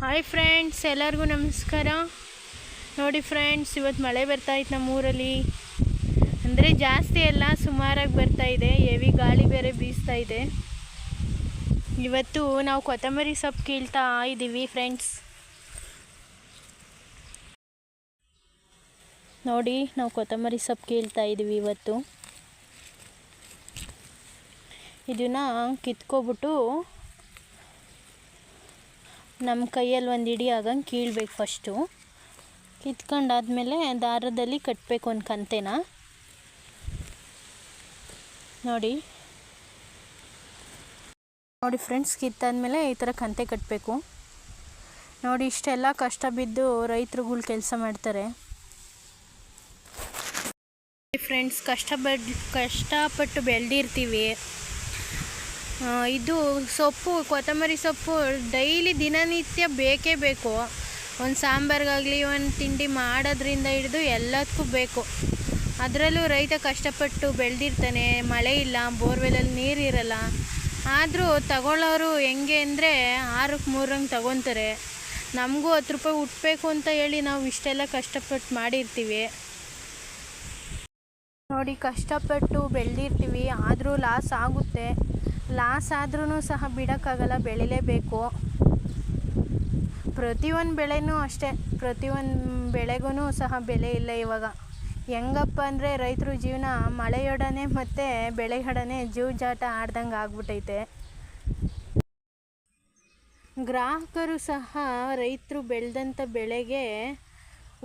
Hi friends, ಎಲ್ಲರಿಗೂ ನಮಸ್ಕಾರ. ನೋಡಿ ಫ್ರೆಂಡ್ಸ್, ಇವತ್ತು ಮಳೆ ಬರ್ತಾಯಿತ್ತು ನಮ್ಮೂರಲ್ಲಿ. ಅಂದರೆ ಜಾಸ್ತಿ ಎಲ್ಲ ಸುಮಾರಾಗಿ ಬರ್ತಾಯಿದೆ. ಹೆವಿ ಗಾಳಿ ಬೇರೆ ಬೀಸ್ತಾ ಇದೆ. ಇವತ್ತು ನಾವು ಕೊತ್ತಂಬರಿ ಸೊಪ್ಪು ಕೀಳ್ತಾ ಇದ್ದೀವಿ ಫ್ರೆಂಡ್ಸ್. ನೋಡಿ, ನಾವು ಕೊತ್ತಂಬರಿ ಸೊಪ್ಪು ಕೀಳ್ತಾ ಇದ್ದೀವಿ ಇವತ್ತು. ಇದನ್ನು ಕಿತ್ಕೊಬಿಟ್ಟು ನಮ್ಮ ಕೈಯಲ್ಲಿ ಒಂದು ಹಿಡಿ ಆಗಂಗೆ ಕೀಳ್ಬೇಕು. ಫಸ್ಟು ಕಿತ್ಕೊಂಡಾದ್ಮೇಲೆ ದಾರದಲ್ಲಿ ಕಟ್ಟಬೇಕು ಒಂದು ಕಂತೆನ. ನೋಡಿ ಫ್ರೆಂಡ್ಸ್, ಕಿತ್ತಾದ್ಮೇಲೆ ಈ ಥರ ಕಂತೆ ಕಟ್ಟಬೇಕು. ನೋಡಿ, ಇಷ್ಟೆಲ್ಲ ಕಷ್ಟ ಬಿದ್ದು ರೈತರುಗಳು ಕೆಲಸ ಮಾಡ್ತಾರೆ ಫ್ರೆಂಡ್ಸ್. ಕಷ್ಟಪಟ್ಟು ಬೆಳೆದಿರ್ತೀವಿ. ಇದು ಸೊಪ್ಪು, ಕೊತ್ತಂಬರಿ ಸೊಪ್ಪು ಡೈಲಿ ದಿನನಿತ್ಯ ಬೇಕೇ ಬೇಕು. ಒಂದು ಸಾಂಬಾರಿಗಾಗಲಿ, ಒಂದು ತಿಂಡಿ ಮಾಡೋದ್ರಿಂದ ಹಿಡಿದು ಎಲ್ಲದಕ್ಕೂ ಬೇಕು. ಅದರಲ್ಲೂ ರೈತ ಕಷ್ಟಪಟ್ಟು ಬೆಳೆದಿರ್ತಾನೆ. ಮಳೆ ಇಲ್ಲ, ಬೋರ್ವೆಲಲ್ಲಿ ನೀರಿರಲ್ಲ. ಆದರೂ ತಗೊಳ್ಳೋರು ಹೆಂಗೆ ಅಂದರೆ 6ಕ್ಕೆ 3 ತಗೊತಾರೆ. ನಮಗೂ 10 ರೂಪಾಯಿ ಹುಟ್ಟಬೇಕು ಅಂತ ಹೇಳಿ ನಾವು ಇಷ್ಟೆಲ್ಲ ಕಷ್ಟಪಟ್ಟು ಮಾಡಿರ್ತೀವಿ. ನೋಡಿ, ಕಷ್ಟಪಟ್ಟು ಬೆಳೆದಿರ್ತೀವಿ, ಆದರೂ ಲಾಸ್ ಆಗುತ್ತೆ. ಲಾಸ್ ಆದ್ರೂ ಸಹ ಬಿಡೋಕ್ಕಾಗಲ್ಲ, ಬೆಳಿಲೇಬೇಕು. ಪ್ರತಿಯೊಂದು ಬೆಳೆನೂ ಅಷ್ಟೇ, ಪ್ರತಿಯೊಂದು ಬೆಳೆಗೂ ಸಹ ಬೆಲೆ ಇಲ್ಲ ಇವಾಗ. ಹೆಂಗಪ್ಪ ಅಂದರೆ ರೈತರ ಜೀವನ ಮಳೆಯೊಡನೆ ಮತ್ತು ಬೆಳೆಯೊಡನೆ ಜೂಜಾಟ ಆಡ್ದಂಗೆ ಆಗ್ಬಿಟ್ಟೈತೆ. ಗ್ರಾಹಕರು ಸಹ ರೈತರು ಬೆಳೆದಂಥ ಬೆಳೆಗೆ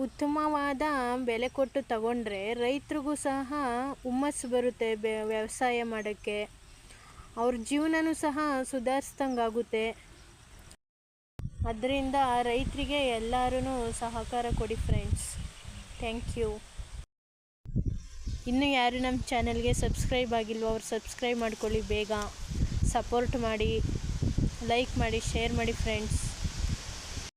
ಉತ್ತಮವಾದ ಬೆಲೆ ಕೊಟ್ಟು ತಗೊಂಡ್ರೆ ರೈತರಿಗೂ ಸಹ ಹುಮ್ಮಸ್ಸು ಬರುತ್ತೆ ವ್ಯವಸಾಯ ಮಾಡೋಕ್ಕೆ. ಅವ್ರ ಜೀವನನೂ ಸಹ ಸುಧಾರಿಸ್ದಂಗಾಗುತ್ತೆ. ಅದರಿಂದ ರೈತರಿಗೆ ಎಲ್ಲರೂ ಸಹಕಾರ ಕೊಡಿ ಫ್ರೆಂಡ್ಸ್. Thank you. ಇನ್ನೂ ಯಾರು ನಮ್ಮ ಚಾನಲ್ಗೆ ಸಬ್ಸ್ಕ್ರೈಬ್ ಆಗಿಲ್ವೋ ಅವ್ರು ಸಬ್ಸ್ಕ್ರೈಬ್ ಮಾಡ್ಕೊಳ್ಳಿ. ಬೇಗ ಸಪೋರ್ಟ್ ಮಾಡಿ, ಲೈಕ್ ಮಾಡಿ, ಶೇರ್ ಮಾಡಿ ಫ್ರೆಂಡ್ಸ್.